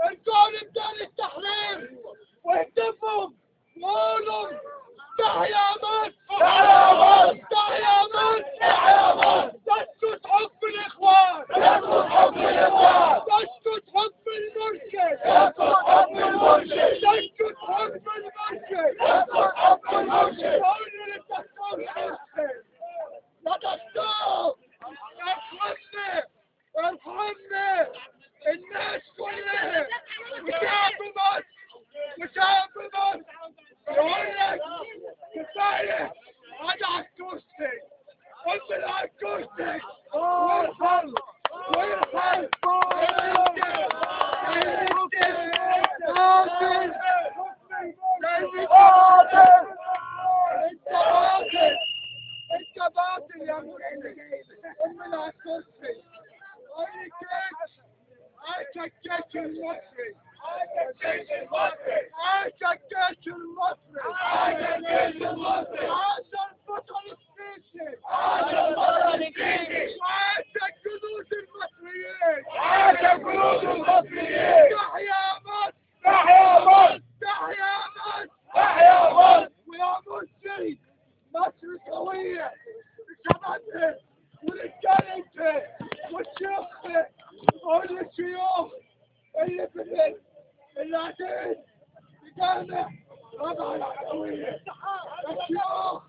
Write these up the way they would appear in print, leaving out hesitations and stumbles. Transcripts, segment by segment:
انتوا رجال التحرير واهتفوا قولوا تحيا مصر تحيا مصر تحيا مصر تحيا مصر تسكت حب الاخوان تسكت حب الاخوان تسكت حب المرشد تسكت حب المرشد تسكت حب المرشد تسكت حب المرشد قولوا للدكتور حسين يا دكتور ارحمنا ارحمنا الناس كلها وشعب مصر وشعب مصر يقول لك كفايه قعد على الكرسي قلت على الكرسي وارحل وارحل انت باطل يا مسلم من على الكرسي عايش الجيش المصري عايش الجيش المصري عايش الجيش المصري عايش الجيش المصري عايش البطل السيسي عايش البطل السيسي عايش الجنود المصريين عايش الجنود المصريين تحيا مصر تحيا مصر تحيا مصر تحيا مصر ويا مرشد مصر قوية بشبابها ورجالتها والشيوخ والشيوخ اللي في العديد بجامع ربع العدوية الشيوخ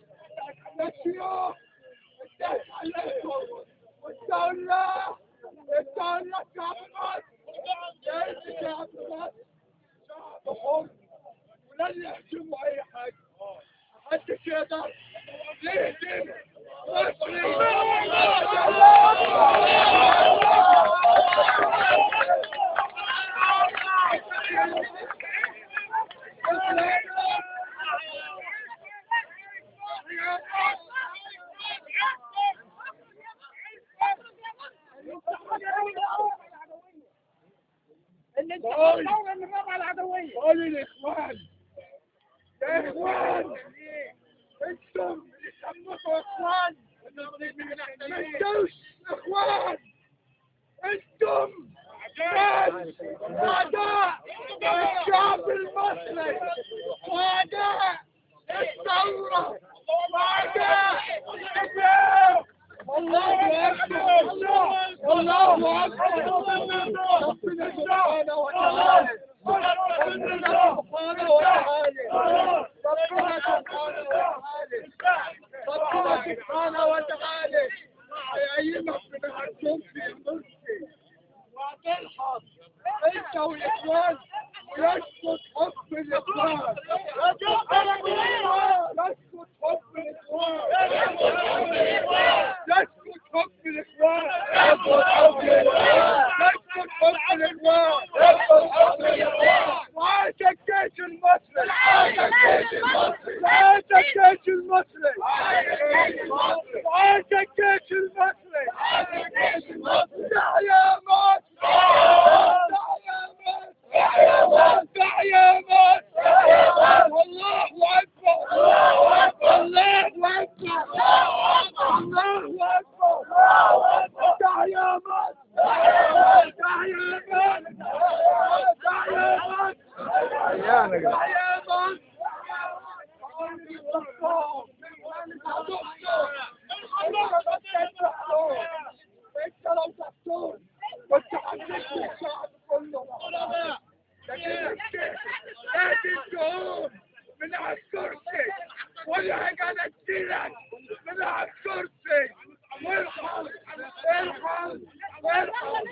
الشيوخ الدين عليكم والدولة شعب مصر ليس شعب مصر شعب حر ولن يحكموا أي حاجة محدش يقدر يهدم مصري قول للاخوان يا اخوان انتم اللي سموكوا اخوان ما انتوش اخوان انتم اعداء الشعب المصري واعداء الثوره واعداء الاسلام الله اكبر الله اكبر ربنا سبحانه وتعالى ربنا سبحانه وتعالى ربنا سبحانه وتعالى يعينك من الكرسي المرسي وتلحظ انت والاخوان ويسكت حب الاخوان يسكت حب الاخوان يسكت حب الاخوان يسكت حب الاخوان يسكت حب الاخوان وعاش الجيش المصري عاش الجيش المصري عاش الجيش المصري عاش الجيش المصري تحيا مصر تحيا مصر تحيا مصر الله اكبر الله اكبر الله اكبر تحيا مصر تحيا مصر تحيا مصر تحيا مصر انت لو دكتور كنت حسيت الشعب كله لكن لازم تقوم من على الكرسي كل حاجه انزلك من على الكرسي وارحم ارحم ارحم